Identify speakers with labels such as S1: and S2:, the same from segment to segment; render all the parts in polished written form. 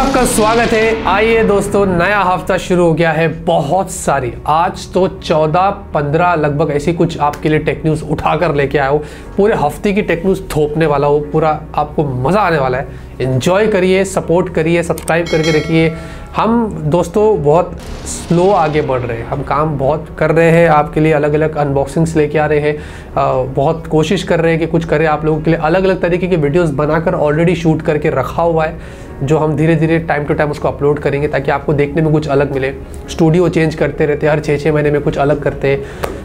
S1: आपका स्वागत है। आइए दोस्तों, नया हफ्ता शुरू हो गया है। बहुत सारी, आज तो 14-15 लगभग ऐसी कुछ आपके लिए टेक न्यूज़ उठाकर लेके आया हूँ। पूरे हफ्ते की टेक न्यूज़ थोपने वाला हूँ, पूरा आपको मज़ा आने वाला है। एंजॉय करिए, सपोर्ट करिए, सब्सक्राइब करके रखिए। हम दोस्तों बहुत स्लो आगे बढ़ रहे हैं, हम काम बहुत कर रहे हैं आपके लिए, अलग अलग अनबॉक्सिंग्स लेके आ रहे हैं, बहुत कोशिश कर रहे हैं कि कुछ करें आप लोगों के लिए। अलग अलग तरीके की वीडियोस बनाकर ऑलरेडी शूट करके रखा हुआ है, जो हम धीरे धीरे टाइम टू टाइम उसको अपलोड करेंगे ताकि आपको देखने में कुछ अलग मिले। स्टूडियो चेंज करते रहते, हर 6-6 महीने में कुछ अलग करते हैं,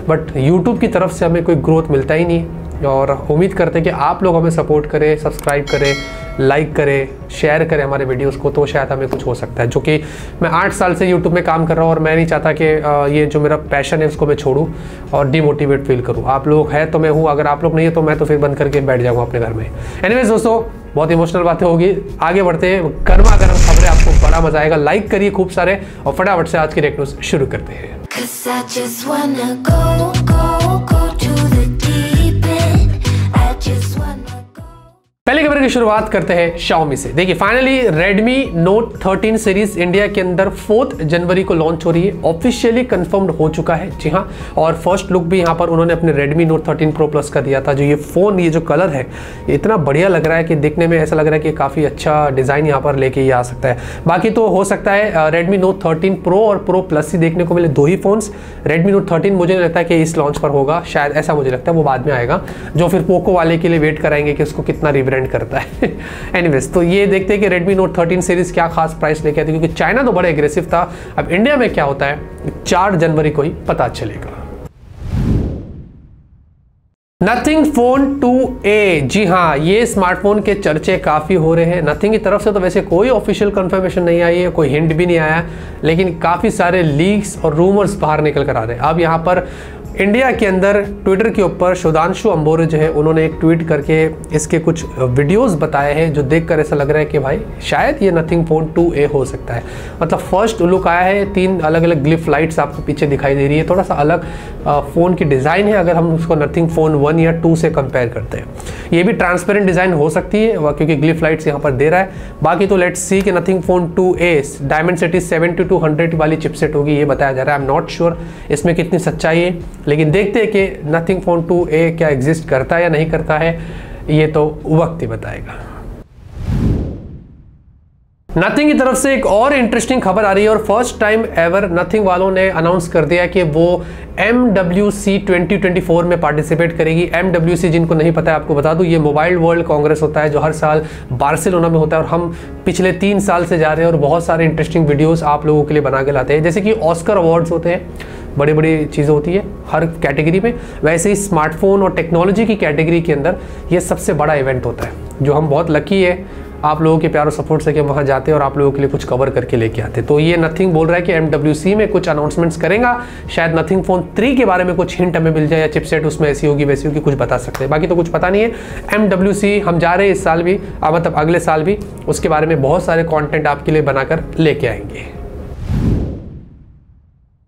S1: बट यूट्यूब की तरफ से हमें कोई ग्रोथ मिलता ही नहीं। और उम्मीद करते हैं कि आप लोग हमें सपोर्ट करें, सब्सक्राइब करें, लाइक करें, शेयर करें हमारे वीडियोस को, तो शायद हमें कुछ हो सकता है। जो कि मैं 8 साल से यूट्यूब में काम कर रहा हूँ और मैं नहीं चाहता कि ये जो मेरा पैशन है उसको मैं छोड़ूं और डिमोटिवेट फील करूँ। आप लोग हैं तो मैं हूँ, अगर आप लोग नहीं है तो मैं तो फिर बंद करके बैठ जाऊँगा अपने घर में। एनीवेज दोस्तों, बहुत इमोशनल बातें होगी, आगे बढ़ते हैं। गर्मा गर्म खबरें, आपको बड़ा मजा आएगा। लाइक करिए खूब सारे और फटाफट से आज की टेक न्यूज़ शुरू करते हैं। पहले खबर की शुरुआत करते हैं Xiaomi से। देखिए, finally Redmi Note 13 series India के अंदर 4 जनवरी को लॉन्च हो रही है। ऑफिशियली कंफर्म्ड हो चुका है, जी हाँ। और फर्स्ट लुक भी यहाँ पर उन्होंने अपने Redmi Note 13 Pro Plus का दिया था। जो ये फ़ोन, ये जो कलर है, ये इतना बढ़िया लग रहा है कि देखने में ऐसा लग रहा है कि काफ़ी अच्छा डिज़ाइन यहाँ पर लेके ये आ सकता है। बाकी तो हो सकता है Redmi Note 13 Pro और Pro Plus ही देखने को मिले, 2 ही फ़ोन्स। Redmi Note 13 मुझे नहीं लगता कि इस लॉन्च पर होगा, शायद ऐसा मुझे लगता है, वो बाद में आएगा, जो फिर पोको वाले के लिए वेट कराएंगे कि उसको कितना रिब्रांड करता है। एनीवेज, तो ये देखते हैं कि Redmi Note 13 सीरीज क्या खास प्राइस लेके आती है, क्योंकि चाइना तो बड़ा एग्रेसिव था। अब इंडिया में क्या होता है 4 जनवरी को ही पता चलेगा। नथिंग फोन 2A, जी हाँ, ये स्मार्टफोन के चर्चे काफ़ी हो रहे हैं। नथिंग की तरफ से तो वैसे कोई ऑफिशियल कंफर्मेशन नहीं आई है, कोई हिंट भी नहीं आया, लेकिन काफ़ी सारे लीक्स और रूमर्स बाहर निकल कर आ रहे हैं। अब यहाँ पर इंडिया के अंदर ट्विटर के ऊपर सुधांशु अंबोरे जो है, उन्होंने एक ट्वीट करके इसके कुछ वीडियोस बताए हैं, जो देखकर ऐसा लग रहा है कि भाई शायद ये नथिंग फोन 2A हो सकता है। मतलब फर्स्ट लुक आया है, 3 अलग अलग ग्लिफ लाइट्स आपको पीछे दिखाई दे रही है। थोड़ा सा अलग फ़ोन की डिज़ाइन है अगर हम उसको नथिंग फ़ोन 1 या 2 से कंपेयर करते हैं। ये भी ट्रांसपेरेंट डिज़ाइन हो सकती है क्योंकि ग्लिफ लाइट्स यहाँ पर दे रहा है। बाकी तो लेट्स सी कि नथिंग फोन 2A Dimensity 7200 वाली चिपसेट होगी, ये बताया जा रहा है। आई एम नॉट श्योर इसमें कितनी सच्चाई है, लेकिन देखते हैं कि नथिंग फोन 2A क्या एग्जिस्ट करता है या नहीं करता है, ये तो वक्त ही बताएगा। नथिंग की तरफ से एक और इंटरेस्टिंग खबर आ रही है और फर्स्ट टाइम एवर नथिंग वालों ने अनाउंस कर दिया कि वो MWC 2024 में पार्टिसिपेट करेगी। MWC जिनको नहीं पता है आपको बता दूं, ये मोबाइल वर्ल्ड कांग्रेस होता है जो हर साल बार्सिलोना में होता है, और हम पिछले 3 साल से जा रहे हैं और बहुत सारे इंटरेस्टिंग वीडियोस आप लोगों के लिए बना के लाते हैं। जैसे कि ऑस्कर अवार्ड्स होते हैं, बड़ी बड़ी चीज़ें होती है हर कैटेगरी में, वैसे ही स्मार्टफोन और टेक्नोलॉजी की कैटेगरी के अंदर ये सबसे बड़ा इवेंट होता है, जो हम बहुत लकी है आप लोगों के प्यार और सपोर्ट से कि हम वहाँ जाते हैं और आप लोगों के लिए कुछ कवर करके लेके आते हैं। तो ये नथिंग बोल रहा है कि MWC में कुछ अनाउंसमेंट्स करेगा, शायद नथिंग फोन 3 के बारे में कुछ हिंट हमें मिल जाए, या चिपसेट उसमें ऐसी होगी वैसी होगी, कुछ बता सकते हैं। बाकी तो कुछ पता नहीं है। MWC हम जा रहे हैं इस साल भी, मतलब अगले साल भी, उसके बारे में बहुत सारे कॉन्टेंट आपके लिए बनाकर लेके आएंगे।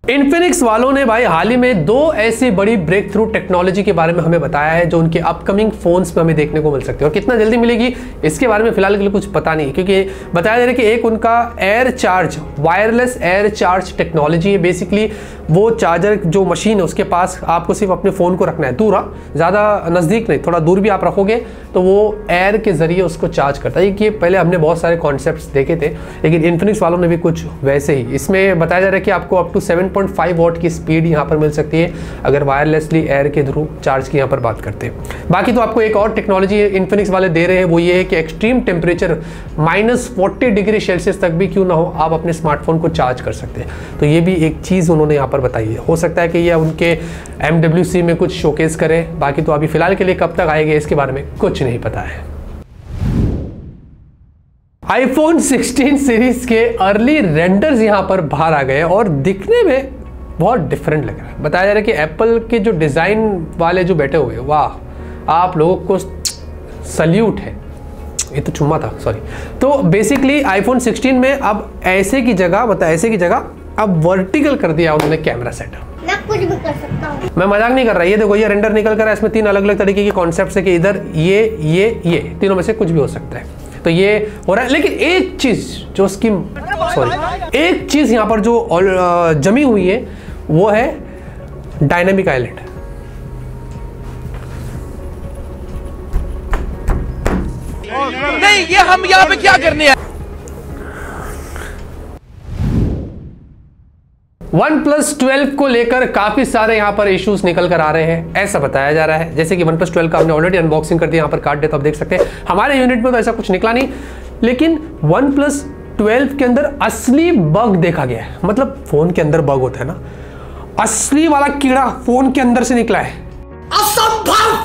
S1: इन्फिनिक्स वालों ने भाई हाल ही में 2 ऐसी बड़ी ब्रेक थ्रू टेक्नोलॉजी के बारे में हमें बताया है, जो उनके अपकमिंग फोन्स में हमें देखने को मिल सकती है। और कितना जल्दी मिलेगी इसके बारे में फिलहाल के लिए कुछ पता नहीं है, क्योंकि बताया जा रहा है कि एक उनका air charge, wireless air charge technology है। बेसिकली वो चार्जर जो मशीन है उसके पास आपको सिर्फ अपने फ़ोन को रखना है, दूर, ज़्यादा नज़दीक नहीं, थोड़ा दूर भी आप रखोगे तो वो एयर के ज़रिए उसको चार्ज करता है। ये पहले हमने बहुत सारे कॉन्सेप्ट्स देखे थे, लेकिन इन्फिनिक्स वालों ने भी कुछ वैसे ही, इसमें बताया जा रहा है कि आपको अप टू 7.5 वॉट की स्पीड यहाँ पर मिल सकती है अगर वायरलेसली एयर के थ्रू चार्ज की यहाँ पर बात करते हैं। बाकी तो आपको एक और टेक्नोलॉजी इन्फिनिक्स वाले दे रहे हैं, वो ये है कि एक्सट्रीम टेम्परेचर -40 डिग्री सेल्सियस तक भी क्यों ना हो, आप अपने स्मार्टफोन को चार्ज कर सकते हैं। तो ये भी एक चीज़ उन्होंने यहाँ पर बताई है। हो सकता है कि ये उनके MWC में कुछ शोकेस करे, बाकी तो अभी फिलहाल के लिए कब तक आएंगे इसके बारे में कुछ नहीं पता है। iPhone 16 सीरीज के अर्ली रेंडर्स यहाँ पर बाहर आ गए और दिखने में बहुत डिफरेंट लग रहा है। बताया जा रहा है कि एप्पल के जो डिज़ाइन वाले जो बैठे हुए, वाह, आप लोगों को सल्यूट है। ये तो चुम्मा था, सॉरी। तो बेसिकली iPhone 16 में अब ऐसे की जगह अब वर्टिकल कर दिया उन्होंने कैमरा सेटअप।
S2: मैं कुछ भी कर सकता हूँ,
S1: मैं मजाक नहीं कर रहा। ये देखो, ये रेंडर निकल कर, इसमें 3 अलग अलग तरीके की कॉन्सेप्ट है कि इधर ये तीनों में से कुछ भी हो सकता है। तो ये हो रहा है। लेकिन एक चीज जो उसकी एक चीज यहां पर जो जमी हुई है वो है डायनेमिक आइलैंड।
S2: नहीं, ये हम यहाँ पे क्या करने हैं?
S1: OnePlus 12 को लेकर काफी सारे यहां पर इश्यूज निकल कर आ रहे हैं, ऐसा बताया जा रहा है। जैसे कि OnePlus 12 का हमने ऑलरेडी अनबॉक्सिंग कर दिया, यहां पर कार्ड देता आप देख सकते हैं। हमारे यूनिट में तो ऐसा कुछ निकला नहीं, लेकिन OnePlus 12 के अंदर असली बग देखा गया है। मतलब फोन के अंदर बग होता है ना, असली वाला कीड़ा फोन के अंदर से निकला है। असंभव,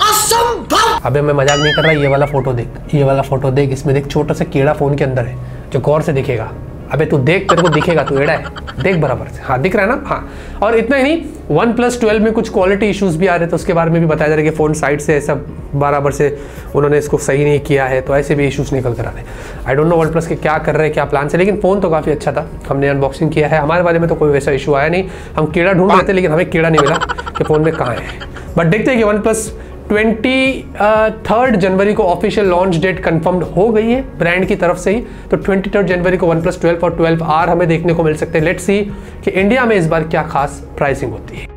S1: असंभव। अबे मैं मजाक नहीं कर रहा, ये वाला फोटो देख, ये वाला फोटो देख, इसमें देख छोटा सा कीड़ा फोन के अंदर है जो गौर से दिखेगा। अबे तू देख, तेरे को दिखेगा, तू एड़ा है, देख बराबर से। हाँ दिख रहा है ना। हाँ, और इतना ही नहीं, OnePlus 12 में कुछ क्वालिटी इश्यूज भी आ रहे थे, उसके बारे में भी बताया जा रहा है कि फोन साइड से ऐसा बराबर से उन्होंने इसको सही नहीं किया है, तो ऐसे भी इश्यूज निकल कर आ रहे हैं। आई डोंट नो OnePlus के क्या कर रहे हैं, क्या प्लान है, लेकिन फोन तो काफी अच्छा था। हमने अनबॉक्सिंग किया है, हमारे वाले में तो कोई वैसा इशू आया नहीं। हम कीड़ा ढूंढ रहे थे लेकिन हमें कीड़ा नहीं मिला कि फोन में कहाँ है। बट देखते हैं कि OnePlus 23 जनवरी को ऑफिशियल लॉन्च डेट कंफर्म्ड हो गई है ब्रांड की तरफ से ही। तो 23 जनवरी को OnePlus 12 और 12R हमें देखने को मिल सकते हैं। लेट्स सी कि इंडिया में इस बार क्या खास प्राइसिंग होती है।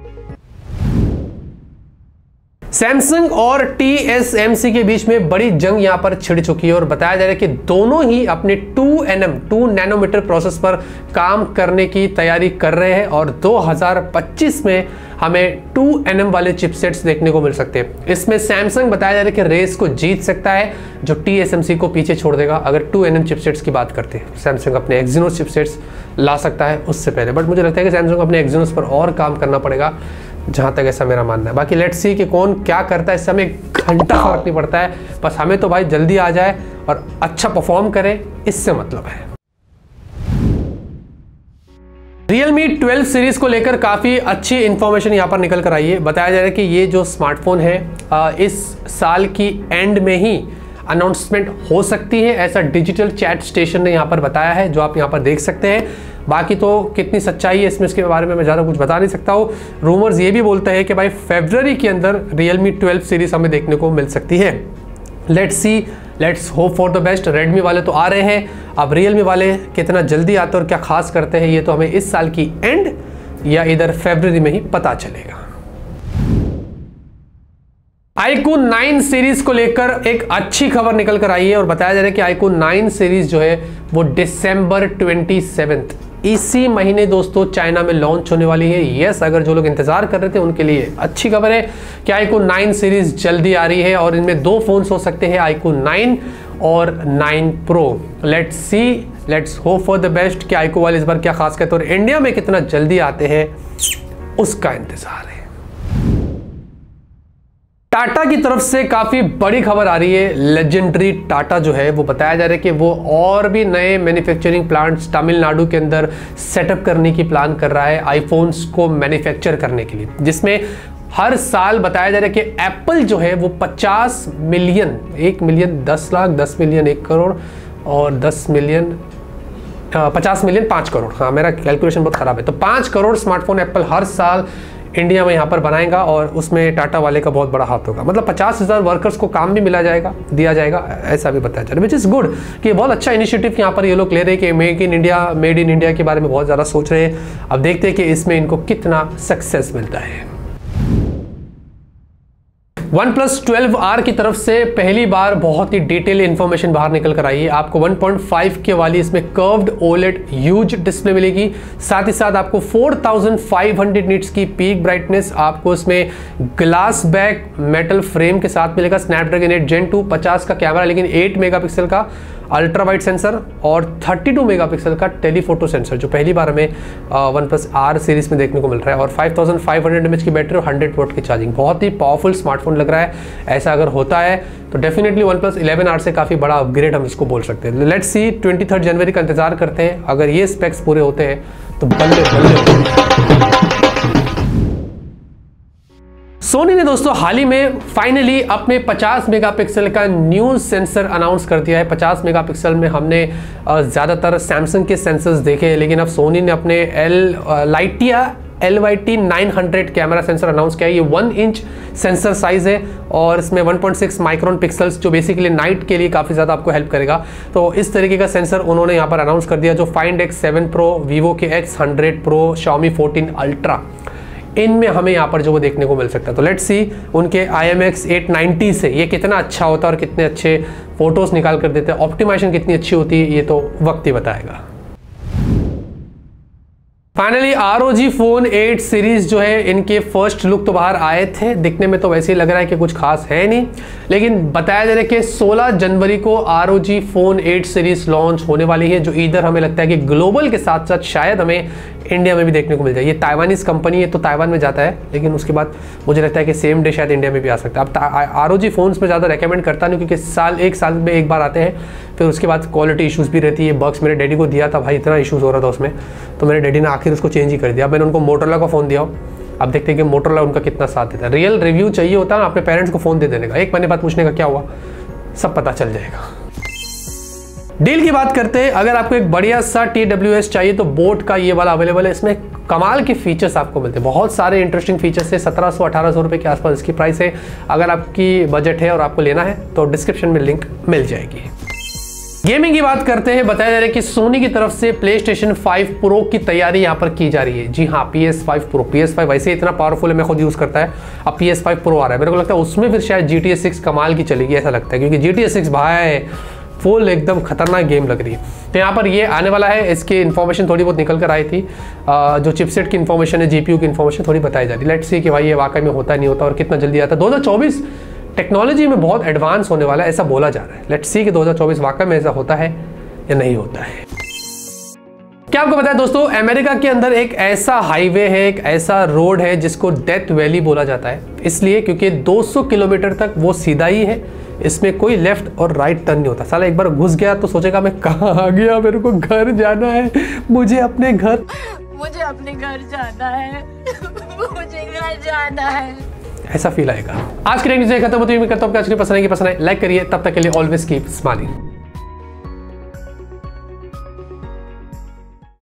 S1: सैमसंग और TSMC के बीच में बड़ी जंग यहां पर छिड़ चुकी है और बताया जा रहा है कि दोनों ही अपने 2 नैनोमीटर प्रोसेस पर काम करने की तैयारी कर रहे हैं और 2025 में हमें 2 nm वाले चिपसेट्स देखने को मिल सकते हैं। इसमें सैमसंग बताया जा रहा है कि रेस को जीत सकता है, जो TSMC को पीछे छोड़ देगा। अगर 2 nm चिपसेट्स की बात करते हैं, सैमसंग अपने एक्जिनोस चिपसेट्स ला सकता है उससे पहले। बट मुझे लगता है कि सैमसंग अपने एक्जिनोस पर और काम करना पड़ेगा, जहां तक ऐसा मेरा मानना है। बाकी लेट्स सी कि कौन क्या करता है, इससे हमें घंटा फर्क नहीं पड़ता है, बस हमें तो भाई जल्दी आ जाए और अच्छा परफॉर्म करे, इससे मतलब है। Realme 12 सीरीज को लेकर काफी अच्छी इंफॉर्मेशन यहां पर निकल कर आई है। बताया जा रहा है कि ये जो स्मार्टफोन है इस साल की एंड में ही अनाउंसमेंट हो सकती है, ऐसा डिजिटल चैट स्टेशन ने यहां पर बताया है, जो आप यहां पर देख सकते हैं। बाकी तो कितनी सच्चाई है इसमें, इसके बारे में मैं ज़्यादा कुछ बता नहीं सकता हूँ। रूमर्स ये भी बोलते हैं कि भाई फरवरी के अंदर Realme 12 सीरीज हमें देखने को मिल सकती है। Let's see, let's hope for the best. Redmi वाले तो आ रहे हैं, अब Realme वाले कितना जल्दी आते हैं और क्या खास करते हैं, ये तो हमें इस साल की एंड या इधर फरवरी में ही पता चलेगा। iQOO 9 सीरीज को लेकर एक अच्छी खबर निकल कर आई है और बताया जा रहा है कि iQOO 9 सीरीज जो है वो दिसंबर 27 इसी महीने दोस्तों चाइना में लॉन्च होने वाली है। यस, अगर जो लोग इंतजार कर रहे थे उनके लिए अच्छी खबर है कि iQOO 9 सीरीज जल्दी आ रही है और इनमें 2 फोन्स हो सकते हैं, iQOO 9 और 9 Pro। Let's see, let's hope for the best कि iQOO वाले इस बार क्या खास कहते हैं और इंडिया में कितना जल्दी आते हैं, उसका इंतजार है। टाटा की तरफ से काफी बड़ी खबर आ रही है। लेजेंडरी टाटा जो है वो बताया जा रहा है कि वो और भी नए मैन्युफैक्चरिंग प्लांट्स तमिलनाडु के अंदर सेटअप करने की प्लान कर रहा है आईफोन्स को मैन्युफैक्चर करने के लिए, जिसमें हर साल बताया जा रहा है कि एप्पल जो है वो 50 million, 1 million 10 lakh, 10 million 1 crore और 10 मिलियन 50 मिलियन 5 करोड़। हाँ, मेरा कैलकुलेशन बहुत खराब है। तो 5 करोड़ स्मार्टफोन एप्पल हर साल इंडिया में यहाँ पर बनाएगा और उसमें टाटा वाले का बहुत बड़ा हाथ होगा। मतलब 50,000 वर्कर्स को काम भी दिया जाएगा, ऐसा भी बताया जा रहा है, विच इज़ गुड कि बहुत अच्छा इनिशिएटिव यहाँ पर ये लोग ले रहे हैं कि मेड इन इंडिया के बारे में बहुत ज़्यादा सोच रहे हैं। अब देखते हैं कि इसमें इनको कितना सक्सेस मिलता है। OnePlus 12R की तरफ से पहली बार बहुत ही डिटेल इंफॉर्मेशन बाहर निकल कर आई है। आपको 1.5 के वाली इसमें कर्व्ड OLED ह्यूज डिस्प्ले मिलेगी, साथ ही साथ आपको 4500 निट्स की पीक ब्राइटनेस, आपको इसमें ग्लास बैक मेटल फ्रेम के साथ मिलेगा, स्नैपड्रैगन 8 Gen 2, 50 का कैमरा लेकिन 8 मेगापिक्सल का अल्ट्रा वाइड सेंसर और 32 मेगापिक्सल का टेलीफोटो सेंसर, जो पहली बार हमें OnePlus R सीरीज में देखने को मिल रहा है, और 5500 mAh की बैटरी और 100 वॉट की चार्जिंग। बहुत ही पावरफुल स्मार्टफोन लग रहा है। ऐसा अगर होता है तो डेफिनेटली OnePlus 11R से काफ़ी बड़ा अपग्रेड हम इसको बोल सकते हैं। लेट्स सी, 23 जनवरी का इंतजार करते हैं। अगर ये स्पेक्स पूरे होते हैं तो बल्ले। सोनी ने दोस्तों हाल ही में फाइनली अपने 50 मेगापिक्सल का न्यू सेंसर अनाउंस कर दिया है। 50 मेगापिक्सल में हमने ज़्यादातर सैमसंग के सेंसर्स देखे हैं, लेकिन अब सोनी ने अपने लाइटिया LYT 900 कैमरा सेंसर अनाउंस किया है। ये 1 इंच सेंसर साइज है और इसमें 1.6 माइक्रोन पिक्सल्स, जो बेसिकली नाइट के लिए काफ़ी ज़्यादा आपको हेल्प करेगा। तो इस तरीके का सेंसर उन्होंने यहाँ पर अनाउंस कर दिया, जो Find X7 Pro, Vivo के X100 Pro, Xiaomi 14 Ultra, इनमें हमें यहाँ पर जो वो देखने को मिल सकता है। तो लेट्स सी उनके IMX 890 से ये कितना अच्छा होता है और कितने अच्छे फोटोज़ निकाल कर देते हैं, ऑप्टिमाइजेशन कितनी अच्छी होती है, ये तो वक्त ही बताएगा। फाइनली ROG Phone 8 सीरीज जो है, इनके फर्स्ट लुक तो बाहर आए थे, दिखने में तो वैसे ही लग रहा है कि कुछ खास है नहीं, लेकिन बताया जा रहा है कि 16 जनवरी को ROG Phone 8 सीरीज लॉन्च होने वाली है, जो इधर हमें लगता है कि ग्लोबल के साथ साथ शायद हमें इंडिया में भी देखने को मिल जाए। ये ताइवानीज कंपनी है तो ताइवान में जाता है, लेकिन उसके बाद मुझे लगता है कि सेम डे शायद इंडिया में भी आ सकता है। अब ROG फोन्स में ज़्यादा रेकमेंड करता नहीं, क्योंकि एक साल में एक बार आते हैं, फिर उसके बाद क्वालिटी इशूज़ भी रहती है। बग्स मेरे डैडी को दिया था भाई, इतना इशूज़ हो रहा था उसमें, तो मेरे डैडी ने आखिर उसको चेंज ही कर दिया। अब मैंने उनको मोटरोला का फ़ोन दिया। अब देखते हैं कि मोटरोला उनका कितना साथ देता है। रियल रिव्यू चाहिए होता है ना अपने पेरेंट्स को फ़ोन दे देने का, एक महीने बाद पूछने का क्या हुआ, सब पता चल जाएगा। डील की बात करते हैं, अगर आपको एक बढ़िया सा TWS चाहिए तो बोट का ये वाला अवेलेबल है। इसमें कमाल के फीचर्स आपको मिलते हैं, बहुत सारे इंटरेस्टिंग फीचर्स है। 1700-1800 रुपये के आसपास इसकी प्राइस है। अगर आपकी बजट है और आपको लेना है तो डिस्क्रिप्शन में लिंक मिल जाएगी। गेमिंग की बात करते हैं, बताया जा रहा है कि सोनी की तरफ से PlayStation 5 Pro की तैयारी यहाँ पर की जा रही है। जी हाँ, PS5 Pro, PS5 वैसे इतना पावरफुल है, मैं खुद यूज़ करता है। अब PS5 Pro आ रहा है, मेरे को लगता है उसमें फिर शायद GTA 6 कमाल की चलेगी, ऐसा लगता है, क्योंकि GTA 6 भाई फुल एकदम खतरनाक गेम लग रही है। तो यहाँ पर ये आने वाला है, इसकी इन्फॉर्मेशन थोड़ी बहुत निकल कर आई थी। जो चिपसेट की इन्फॉर्मेशन है, GPU की इन्फॉर्मेशन थोड़ी बताई जा रही है। लेट्स सी कि भाई ये वाकई में होता नहीं होता और कितना जल्दी आता है। 2024 टेक्नोलॉजी में बहुत एडवांस होने वाला है, ऐसा बोला जा रहा है। लेट्स सी कि 2024 वाकई में ऐसा होता है या नहीं होता है। क्या आपको पता है दोस्तों, अमेरिका के अंदर एक ऐसा हाईवे है, एक ऐसा रोड है जिसको डेथ वैली बोला जाता है, इसलिए क्योंकि 200 किलोमीटर तक वो सीधा ही है, इसमें कोई लेफ्ट और राइट टर्न नहीं होता। साला एक बार घुस गया तो सोचेगा मैं कहाँ आ गया, मेरे को घर जाना है, मुझे अपने घर जाना है मुझे घर जाना है, ऐसा फील आएगा। आज की न्यूज़ खत्म होती है। मैं करता हूँ कि आज की पसंद आएगी, लाइक करिए। तब तक के लिए ऑलवेज कीप स्माइलिंग।